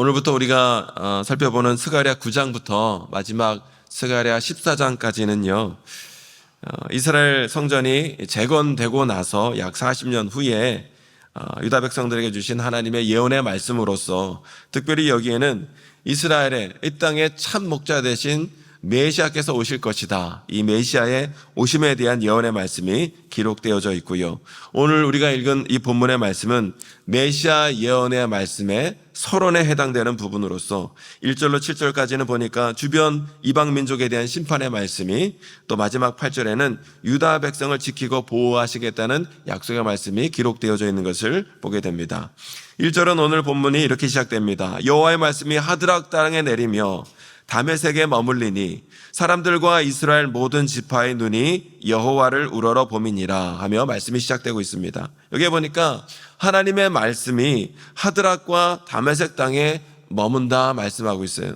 오늘부터 우리가 살펴보는 스가랴 9장부터 마지막 스가랴 14장까지는요, 이스라엘 성전이 재건되고 나서 약 40년 후에 유다 백성들에게 주신 하나님의 예언의 말씀으로서 특별히 여기에는 이스라엘의 이 땅의 참 목자 되신 메시아께서 오실 것이다, 이 메시아의 오심에 대한 예언의 말씀이 기록되어져 있고요. 오늘 우리가 읽은 이 본문의 말씀은 메시아 예언의 말씀의 서론에 해당되는 부분으로서 1절로 7절까지는 보니까 주변 이방 민족에 대한 심판의 말씀이, 또 마지막 8절에는 유다 백성을 지키고 보호하시겠다는 약속의 말씀이 기록되어져 있는 것을 보게 됩니다. 1절은 오늘 본문이 이렇게 시작됩니다. 여호와의 말씀이 하드락 땅에 내리며 다메섹에 머물리니 사람들과 이스라엘 모든 지파의 눈이 여호와를 우러러 봄이니라 하며 말씀이 시작되고 있습니다. 여기에 보니까 하나님의 말씀이 하드락과 다메섹 땅에 머문다 말씀하고 있어요.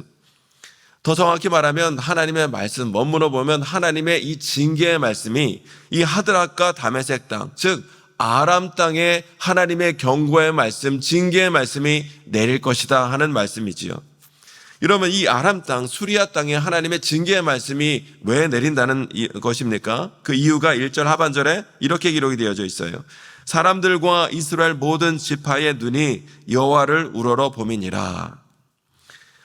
더 정확히 말하면 하나님의 말씀, 머무러 보면 하나님의 이 징계의 말씀이 이 하드락과 다메섹 땅, 즉 아람 땅에 하나님의 경고의 말씀, 징계의 말씀이 내릴 것이다 하는 말씀이지요. 이러면 이 아람 땅, 수리아 땅에 하나님의 징계의 말씀이 왜 내린다는 것입니까? 그 이유가 1절 하반절에 이렇게 기록이 되어져 있어요. 사람들과 이스라엘 모든 지파의 눈이 여호와를 우러러 봄이니라.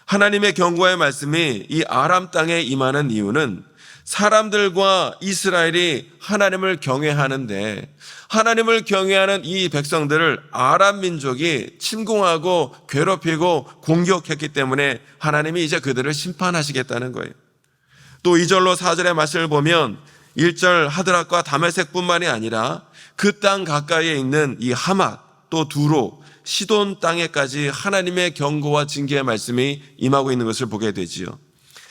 하나님의 경고의 말씀이 이 아람 땅에 임하는 이유는 사람들과 이스라엘이 하나님을 경외하는데, 하나님을 경외하는 이 백성들을 아람 민족이 침공하고 괴롭히고 공격했기 때문에 하나님이 이제 그들을 심판하시겠다는 거예요. 또 2절로 4절의 말씀을 보면 1절 하드락과 다메섹뿐만이 아니라 그 땅 가까이에 있는 이 하맛, 또 두로, 시돈 땅에까지 하나님의 경고와 징계의 말씀이 임하고 있는 것을 보게 되지요.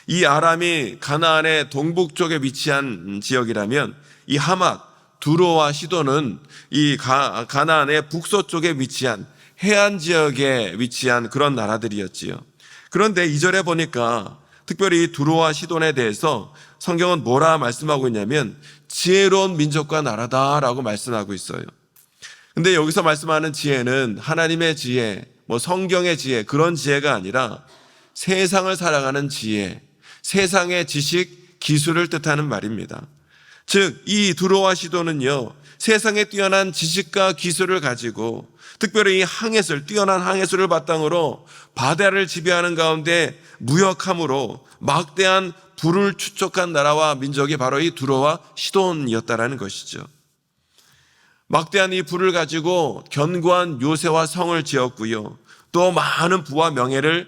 이 아람이 가나안의 동북쪽에 위치한 지역이라면 이 하맛, 두로와 시돈은 이 가나안의 북서쪽에 위치한 해안 지역에 위치한 그런 나라들이었지요. 그런데 2절에 보니까 특별히 두로와 시돈에 대해서 성경은 뭐라 말씀하고 있냐면 지혜로운 민족과 나라다라고 말씀하고 있어요. 근데 여기서 말씀하는 지혜는 하나님의 지혜, 성경의 지혜, 그런 지혜가 아니라 세상을 살아가는 지혜, 세상의 지식, 기술을 뜻하는 말입니다. 즉, 이 두로와 시돈은요, 세상에 뛰어난 지식과 기술을 가지고 특별히 이 항해술, 뛰어난 항해술을 바탕으로 바다를 지배하는 가운데 무역함으로 막대한 부를 축적한 나라와 민족이 바로 이 두로와 시돈이었다라는 것이죠. 막대한 이 부를 가지고 견고한 요새와 성을 지었고요, 또 많은 부와 명예를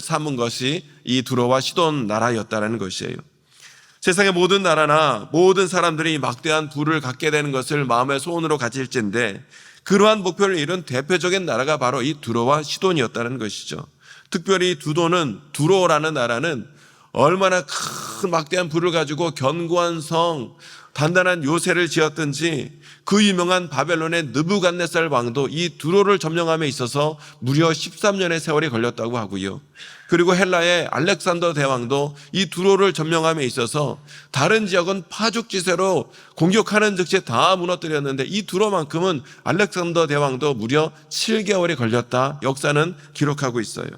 삼은 것이 이 두로와 시돈 나라였다라는 것이에요. 세상의 모든 나라나 모든 사람들이 막대한 부를 갖게 되는 것을 마음의 소원으로 가질진데, 그러한 목표를 이룬 대표적인 나라가 바로 이 두로와 시돈이었다는 것이죠. 특별히 두로라는 나라는 얼마나 큰 막대한 부를 가지고 견고한 성, 단단한 요새를 지었든지 그 유명한 바벨론의 느부갓네살 왕도 이 두로를 점령함에 있어서 무려 13년의 세월이 걸렸다고 하고요. 그리고 헬라의 알렉산더 대왕도 이 두로를 점령함에 있어서 다른 지역은 파죽지세로 공격하는 즉시 다 무너뜨렸는데 이 두로만큼은 알렉산더 대왕도 무려 7개월이 걸렸다, 역사는 기록하고 있어요.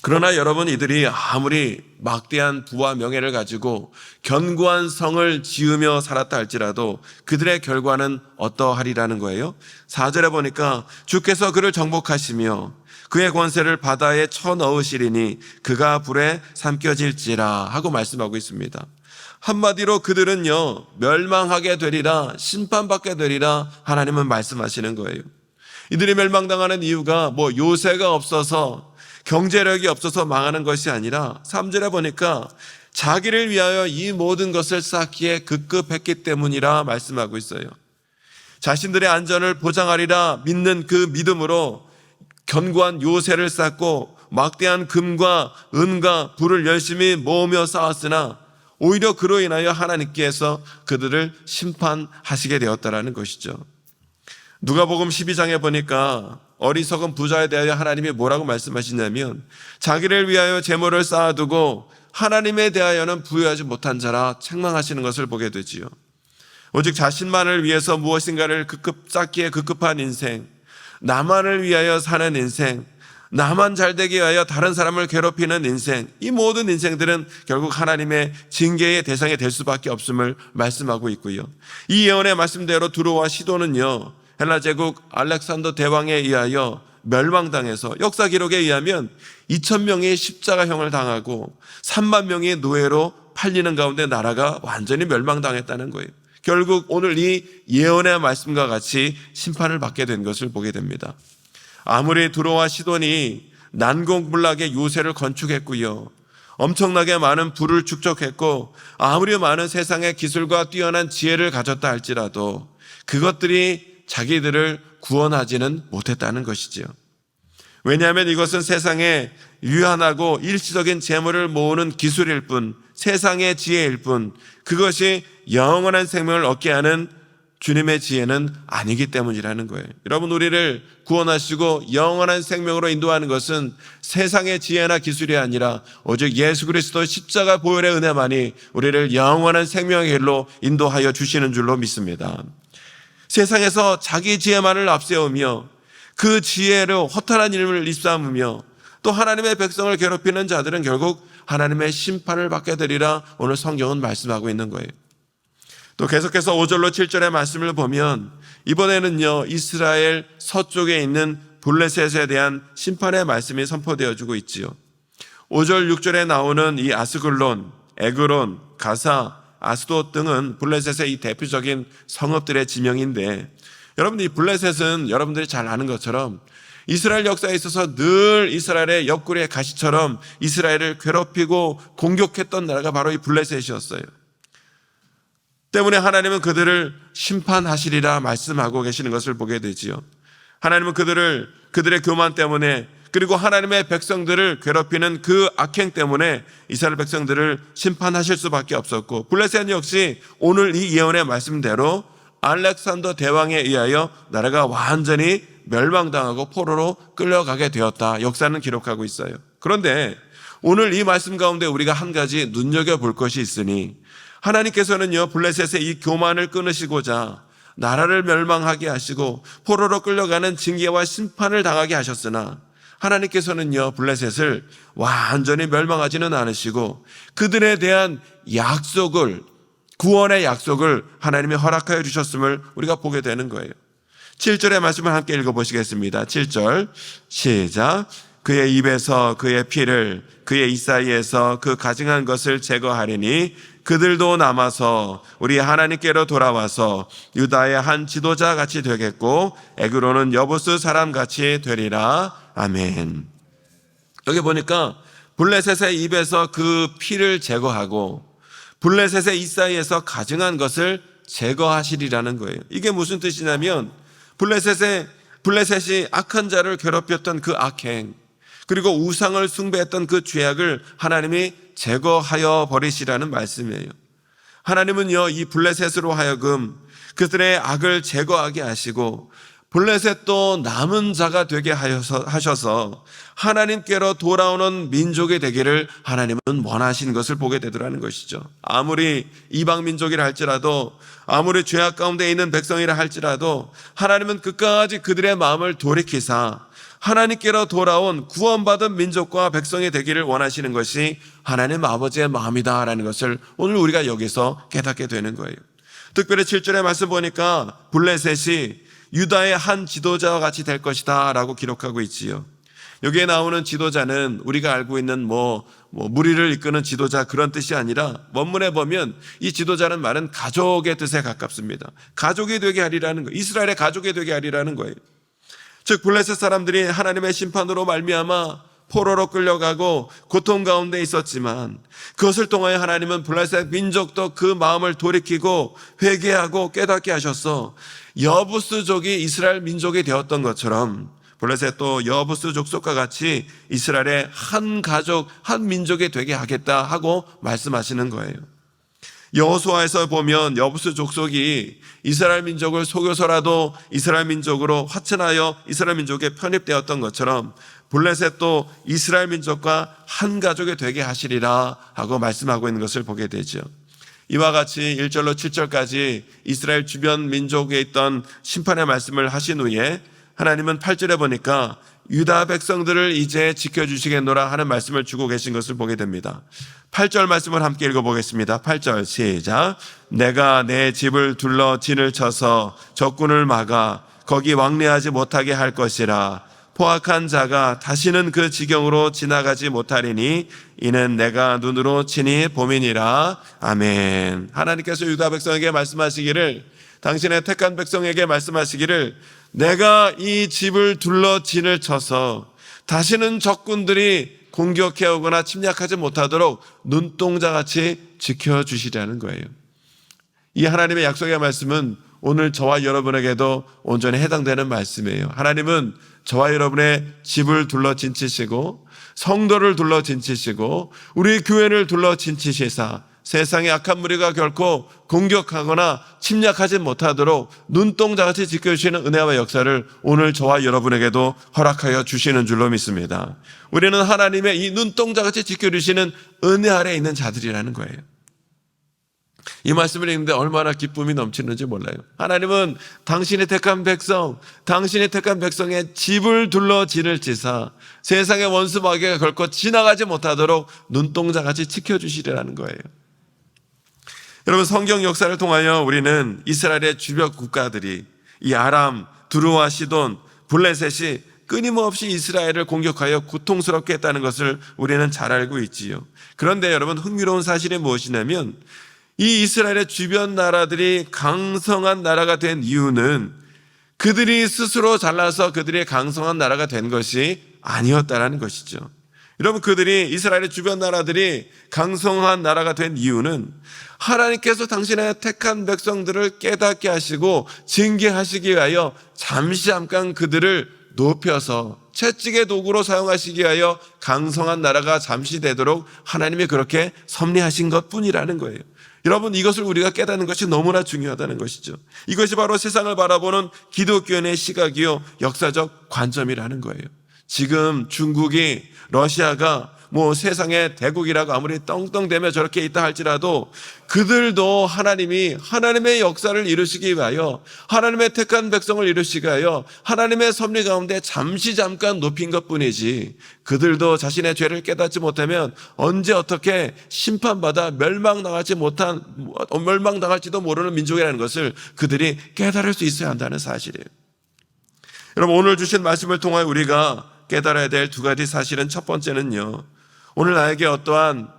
그러나 여러분, 이들이 아무리 막대한 부와 명예를 가지고 견고한 성을 지으며 살았다 할지라도 그들의 결과는 어떠하리라는 거예요? 4절에 보니까 주께서 그를 정복하시며 그의 권세를 바다에 쳐넣으시리니 그가 불에 삼켜질지라 하고 말씀하고 있습니다. 한마디로 그들은요, 멸망하게 되리라, 심판받게 되리라 하나님은 말씀하시는 거예요. 이들이 멸망당하는 이유가 요새가 없어서, 경제력이 없어서 망하는 것이 아니라 3절에 보니까 자기를 위하여 이 모든 것을 쌓기에 급급했기 때문이라 말씀하고 있어요. 자신들의 안전을 보장하리라 믿는 그 믿음으로 견고한 요새를 쌓고 막대한 금과 은과 불을 열심히 모으며 쌓았으나 오히려 그로 인하여 하나님께서 그들을 심판하시게 되었다라는 것이죠. 누가복음 12장에 보니까 어리석은 부자에 대하여 하나님이 뭐라고 말씀하시냐면 자기를 위하여 재물을 쌓아두고 하나님에 대하여는 부여하지 못한 자라 책망하시는 것을 보게 되지요. 오직 자신만을 위해서 무엇인가를 쌓기에 급급한 인생, 나만을 위하여 사는 인생, 나만 잘되게 위하여 다른 사람을 괴롭히는 인생, 이 모든 인생들은 결국 하나님의 징계의 대상이 될 수밖에 없음을 말씀하고 있고요. 이 예언의 말씀대로 두로와 시돈은요, 헬라 제국 알렉산더 대왕에 의하여 멸망당해서 역사 기록에 의하면 2,000명이 십자가형을 당하고 3만 명이 노예로 팔리는 가운데 나라가 완전히 멸망당했다는 거예요. 결국 오늘 이 예언의 말씀과 같이 심판을 받게 된 것을 보게 됩니다. 아무리 두로와 시돈이 난공불락의 요새를 건축했고요, 엄청나게 많은 부를 축적했고, 아무리 많은 세상의 기술과 뛰어난 지혜를 가졌다 할지라도 그것들이 자기들을 구원하지는 못했다는 것이지요. 왜냐하면 이것은 세상에 유한하고 일시적인 재물을 모으는 기술일 뿐, 세상의 지혜일 뿐, 그것이 영원한 생명을 얻게 하는 주님의 지혜는 아니기 때문이라는 거예요. 여러분, 우리를 구원하시고 영원한 생명으로 인도하는 것은 세상의 지혜나 기술이 아니라 오직 예수 그리스도 십자가 보혈의 은혜만이 우리를 영원한 생명의 길로 인도하여 주시는 줄로 믿습니다. 세상에서 자기 지혜만을 앞세우며 그 지혜로 허탄한 일을 입삼으며 또 하나님의 백성을 괴롭히는 자들은 결국 하나님의 심판을 받게 되리라 오늘 성경은 말씀하고 있는 거예요. 또 계속해서 5절로 7절의 말씀을 보면 이번에는요, 이스라엘 서쪽에 있는 블레셋에 대한 심판의 말씀이 선포되어지고 있지요. 5절 6절에 나오는 이 아스글론, 에그론, 가사, 아스돗 등은 블레셋의 이 대표적인 성읍들의 지명인데, 여러분, 이 블레셋은 여러분들이 잘 아는 것처럼 이스라엘 역사에 있어서 늘 이스라엘의 옆구리의 가시처럼 이스라엘을 괴롭히고 공격했던 나라가 바로 이 블레셋이었어요. 때문에 하나님은 그들을 심판하시리라 말씀하고 계시는 것을 보게 되지요. 하나님은 그들의 교만 때문에, 그리고 하나님의 백성들을 괴롭히는 그 악행 때문에 이스라엘 백성들을 심판하실 수밖에 없었고, 블레셋 역시 오늘 이 예언의 말씀대로 알렉산더 대왕에 의하여 나라가 완전히 멸망당하고 포로로 끌려가게 되었다, 역사는 기록하고 있어요. 그런데 오늘 이 말씀 가운데 우리가 한 가지 눈여겨볼 것이 있으니, 하나님께서는요, 블레셋의 이 교만을 끊으시고자 나라를 멸망하게 하시고 포로로 끌려가는 징계와 심판을 당하게 하셨으나, 하나님께서는요, 블레셋을 완전히 멸망하지는 않으시고 그들에 대한 약속을, 구원의 약속을 하나님이 허락하여 주셨음을 우리가 보게 되는 거예요. 7절의 말씀을 함께 읽어보시겠습니다. 7절 시작. 그의 입에서 그의 피를, 그의 이사이에서 그 가증한 것을 제거하리니 그들도 남아서 우리 하나님께로 돌아와서 유다의 한 지도자 같이 되겠고 에그로는 여부스 사람 같이 되리라. 아멘. 여기 보니까 블레셋의 입에서 그 피를 제거하고 블레셋의 이사이에서 가증한 것을 제거하시리라는 거예요. 이게 무슨 뜻이냐면 블레셋이 악한 자를 괴롭혔던 그 악행, 그리고 우상을 숭배했던 그 죄악을 하나님이 제거하여 버리시라는 말씀이에요. 하나님은요, 이 블레셋으로 하여금 그들의 악을 제거하게 하시고 블레셋도 남은 자가 되게 하셔서 하나님께로 돌아오는 민족이 되기를 하나님은 원하신 것을 보게 되더라는 것이죠. 아무리 이방 민족이라 할지라도, 아무리 죄악 가운데 있는 백성이라 할지라도 하나님은 끝까지 그들의 마음을 돌이키사 하나님께로 돌아온 구원받은 민족과 백성이 되기를 원하시는 것이 하나님 아버지의 마음이다라는 것을 오늘 우리가 여기서 깨닫게 되는 거예요. 특별히 7절의 말씀 보니까 블레셋이 유다의 한 지도자와 같이 될 것이다 라고 기록하고 있지요. 여기에 나오는 지도자는 우리가 알고 있는 무리를 이끄는 지도자, 그런 뜻이 아니라 원문에 보면 이 지도자는 말은 가족의 뜻에 가깝습니다. 가족이 되게 하리라는 거예요. 이스라엘의 가족이 되게 하리라는 거예요. 즉 블레셋 사람들이 하나님의 심판으로 말미암아 포로로 끌려가고 고통 가운데 있었지만 그것을 통하여 하나님은 블레셋 민족도 그 마음을 돌이키고 회개하고 깨닫게 하셔서 여부스족이 이스라엘 민족이 되었던 것처럼 블레셋도 여부스 족속과 같이 이스라엘의 한 가족, 한 민족이 되게 하겠다 하고 말씀하시는 거예요. 여호수아에서 보면 여부스 족속이 이스라엘 민족을 속여서라도 이스라엘 민족으로 화친하여 이스라엘 민족에 편입되었던 것처럼 블레셋도 이스라엘 민족과 한 가족이 되게 하시리라 하고 말씀하고 있는 것을 보게 되죠. 이와 같이 1절로 7절까지 이스라엘 주변 민족에 있던 심판의 말씀을 하신 후에 하나님은 8절에 보니까 유다 백성들을 이제 지켜주시겠노라 하는 말씀을 주고 계신 것을 보게 됩니다. 8절 말씀을 함께 읽어보겠습니다. 8절 시작. 내가 내 집을 둘러 진을 쳐서 적군을 막아 거기 왕래하지 못하게 할 것이라. 포악한 자가 다시는 그 지경으로 지나가지 못하리니 이는 내가 눈으로 친히 봄이니라. 아멘. 하나님께서 유다 백성에게 말씀하시기를, 당신의 택한 백성에게 말씀하시기를, 내가 이 집을 둘러 진을 쳐서 다시는 적군들이 공격해 오거나 침략하지 못하도록 눈동자같이 지켜주시라는 거예요. 이 하나님의 약속의 말씀은 오늘 저와 여러분에게도 온전히 해당되는 말씀이에요. 하나님은 저와 여러분의 집을 둘러 진치시고 성도를 둘러 진치시고 우리 교회를 둘러 진치시사 세상의 악한 무리가 결코 공격하거나 침략하지 못하도록 눈동자같이 지켜주시는 은혜와 역사를 오늘 저와 여러분에게도 허락하여 주시는 줄로 믿습니다. 우리는 하나님의 이 눈동자같이 지켜주시는 은혜 아래에 있는 자들이라는 거예요. 이 말씀을 읽는데 얼마나 기쁨이 넘치는지 몰라요. 하나님은 당신의 택한 백성, 당신의 택한 백성의 집을 둘러 진을 치사 세상의 원수 마귀가 결코 지나가지 못하도록 눈동자같이 지켜주시리라는 거예요. 여러분, 성경 역사를 통하여 우리는 이스라엘의 주변 국가들이 이 아람, 두루와 시돈, 블레셋이 끊임없이 이스라엘을 공격하여 고통스럽게 했다는 것을 우리는 잘 알고 있지요. 그런데 여러분, 흥미로운 사실이 무엇이냐면 이 이스라엘의 주변 나라들이 강성한 나라가 된 이유는 그들이 스스로 잘나서 그들이 강성한 나라가 된 것이 아니었다라는 것이죠. 여러분, 그들이 이스라엘의 주변 나라들이 강성한 나라가 된 이유는 하나님께서 당신의 택한 백성들을 깨닫게 하시고 징계하시기 위하여 잠깐 그들을 높여서 채찍의 도구로 사용하시기 위하여 강성한 나라가 잠시 되도록 하나님이 그렇게 섭리하신 것뿐이라는 거예요. 여러분, 이것을 우리가 깨닫는 것이 너무나 중요하다는 것이죠. 이것이 바로 세상을 바라보는 기독교인의 시각이요 역사적 관점이라는 거예요. 지금 중국이, 러시아가 세상의 대국이라고 아무리 떵떵대며 저렇게 있다 할지라도 그들도 하나님이 하나님의 역사를 이루시기 위하여 하나님의 택한 백성을 이루시기 위하여 하나님의 섭리 가운데 잠깐 높인 것뿐이지 그들도 자신의 죄를 깨닫지 못하면 언제 어떻게 심판받아 멸망당할지도 모르는 민족이라는 것을 그들이 깨달을 수 있어야 한다는 사실이에요. 여러분, 오늘 주신 말씀을 통하여 우리가 깨달아야 될 두 가지 사실은, 첫 번째는요, 오늘 나에게 어떠한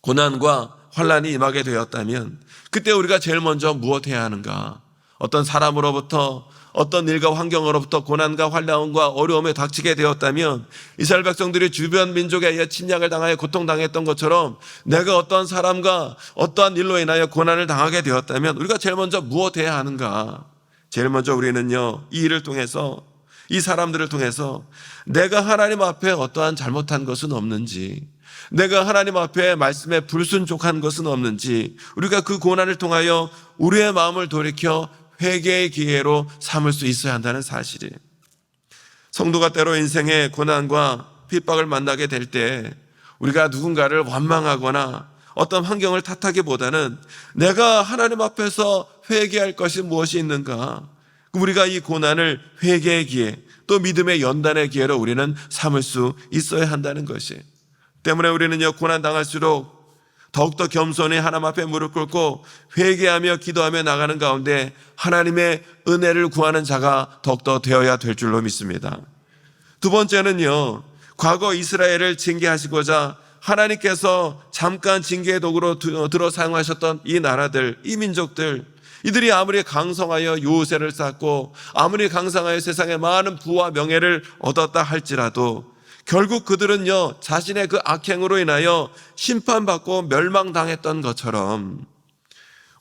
고난과 환난이 임하게 되었다면 그때 우리가 제일 먼저 무엇 해야 하는가? 어떤 사람으로부터, 어떤 일과 환경으로부터 고난과 환난과 어려움에 닥치게 되었다면 이스라엘 백성들이 주변 민족에 의해 침략을 당하여 고통당했던 것처럼 내가 어떤 사람과 어떠한 일로 인하여 고난을 당하게 되었다면 우리가 제일 먼저 무엇 해야 하는가? 제일 먼저 우리는요, 이 일을 통해서, 이 사람들을 통해서 내가 하나님 앞에 어떠한 잘못한 것은 없는지, 내가 하나님 앞에 말씀에 불순종한 것은 없는지 우리가 그 고난을 통하여 우리의 마음을 돌이켜 회개의 기회로 삼을 수 있어야 한다는 사실이에요. 성도가 때로 인생의 고난과 핍박을 만나게 될 때 우리가 누군가를 원망하거나 어떤 환경을 탓하기보다는 내가 하나님 앞에서 회개할 것이 무엇이 있는가, 우리가 이 고난을 회개의 기회, 또 믿음의 연단의 기회로 우리는 삼을 수 있어야 한다는 것이 때문에 우리는요, 고난 당할수록 더욱더 겸손히 하나님 앞에 무릎 꿇고 회개하며 기도하며 나가는 가운데 하나님의 은혜를 구하는 자가 더욱더 되어야 될 줄로 믿습니다. 두 번째는요, 과거 이스라엘을 징계하시고자 하나님께서 잠깐 징계의 도구로 들어 사용하셨던 이 나라들, 이 민족들, 이들이 아무리 강성하여 요새를 쌓고 아무리 강성하여 세상에 많은 부와 명예를 얻었다 할지라도 결국 그들은요, 자신의 그 악행으로 인하여 심판받고 멸망당했던 것처럼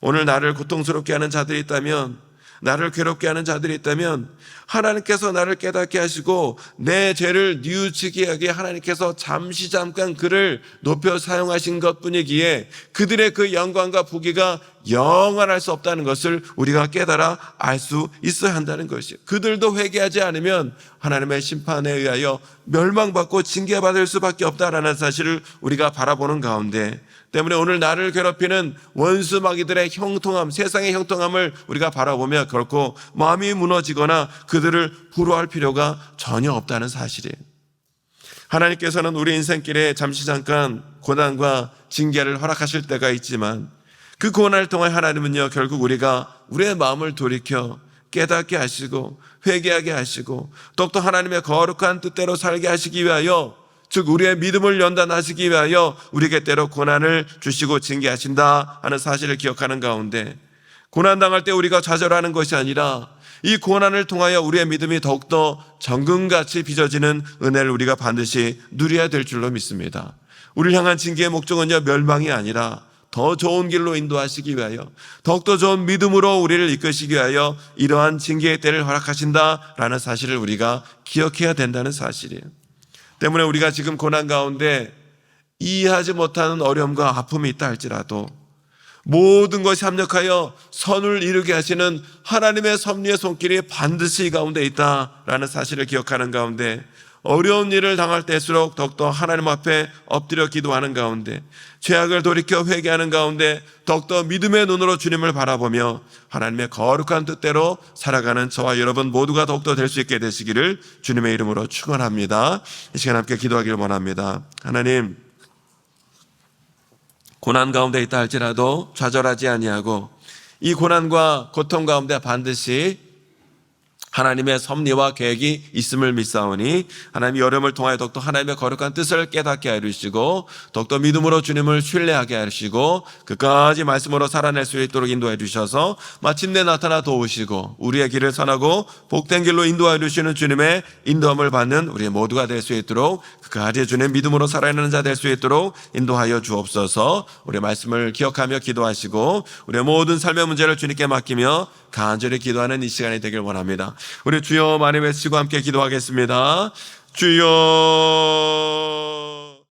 오늘 나를 고통스럽게 하는 자들이 있다면, 나를 괴롭게 하는 자들이 있다면 하나님께서 나를 깨닫게 하시고 내 죄를 뉘우치게 하기에 하나님께서 잠깐 그를 높여 사용하신 것뿐이기에 그들의 그 영광과 부귀가 영원할 수 없다는 것을 우리가 깨달아 알 수 있어야 한다는 것이에요. 그들도 회개하지 않으면 하나님의 심판에 의하여 멸망받고 징계받을 수밖에 없다라는 사실을 우리가 바라보는 가운데, 때문에 오늘 나를 괴롭히는 원수 마귀들의 형통함, 세상의 형통함을 우리가 바라보며 결코 마음이 무너지거나 그들을 부러워할 필요가 전혀 없다는 사실이에요. 하나님께서는 우리 인생길에 잠시 잠깐 고난과 징계를 허락하실 때가 있지만 그 고난을 통해 하나님은요, 결국 우리가 우리의 마음을 돌이켜 깨닫게 하시고 회개하게 하시고 더욱더 하나님의 거룩한 뜻대로 살게 하시기 위하여, 즉 우리의 믿음을 연단하시기 위하여 우리에게 때로 고난을 주시고 징계하신다 하는 사실을 기억하는 가운데, 고난당할 때 우리가 좌절하는 것이 아니라 이 고난을 통하여 우리의 믿음이 더욱더 정금같이 빚어지는 은혜를 우리가 반드시 누려야 될 줄로 믿습니다. 우리를 향한 징계의 목적은요, 멸망이 아니라 더 좋은 길로 인도하시기 위하여, 더욱더 좋은 믿음으로 우리를 이끄시기 위하여 이러한 징계의 때를 허락하신다라는 사실을 우리가 기억해야 된다는 사실이에요. 때문에 우리가 지금 고난 가운데 이해하지 못하는 어려움과 아픔이 있다 할지라도 모든 것이 합력하여 선을 이루게 하시는 하나님의 섭리의 손길이 반드시 이 가운데 있다라는 사실을 기억하는 가운데, 어려운 일을 당할 때일수록 더욱더 하나님 앞에 엎드려 기도하는 가운데, 죄악을 돌이켜 회개하는 가운데 더욱더 믿음의 눈으로 주님을 바라보며 하나님의 거룩한 뜻대로 살아가는 저와 여러분 모두가 더욱더 될 수 있게 되시기를 주님의 이름으로 축원합니다. 이 시간 함께 기도하기를 원합니다. 하나님, 고난 가운데 있다 할지라도 좌절하지 아니하고 이 고난과 고통 가운데 반드시 하나님의 섭리와 계획이 있음을 믿사오니 하나님이 어려움을 통하여 더욱더 하나님의 거룩한 뜻을 깨닫게 하시고 더욱더 믿음으로 주님을 신뢰하게 하시고 끝까지 말씀으로 살아낼 수 있도록 인도해 주셔서 마침내 나타나 도우시고 우리의 길을 선하고 복된 길로 인도해 주시는 주님의 인도함을 받는 우리 모두가 될 수 있도록, 끝까지 주님 믿음으로 살아내는 자 될 수 있도록 인도하여 주옵소서. 우리 말씀을 기억하며 기도하시고 우리의 모든 삶의 문제를 주님께 맡기며 간절히 기도하는 이 시간이 되길 원합니다. 우리 주여 많이 외치고 함께 기도하겠습니다. 주여.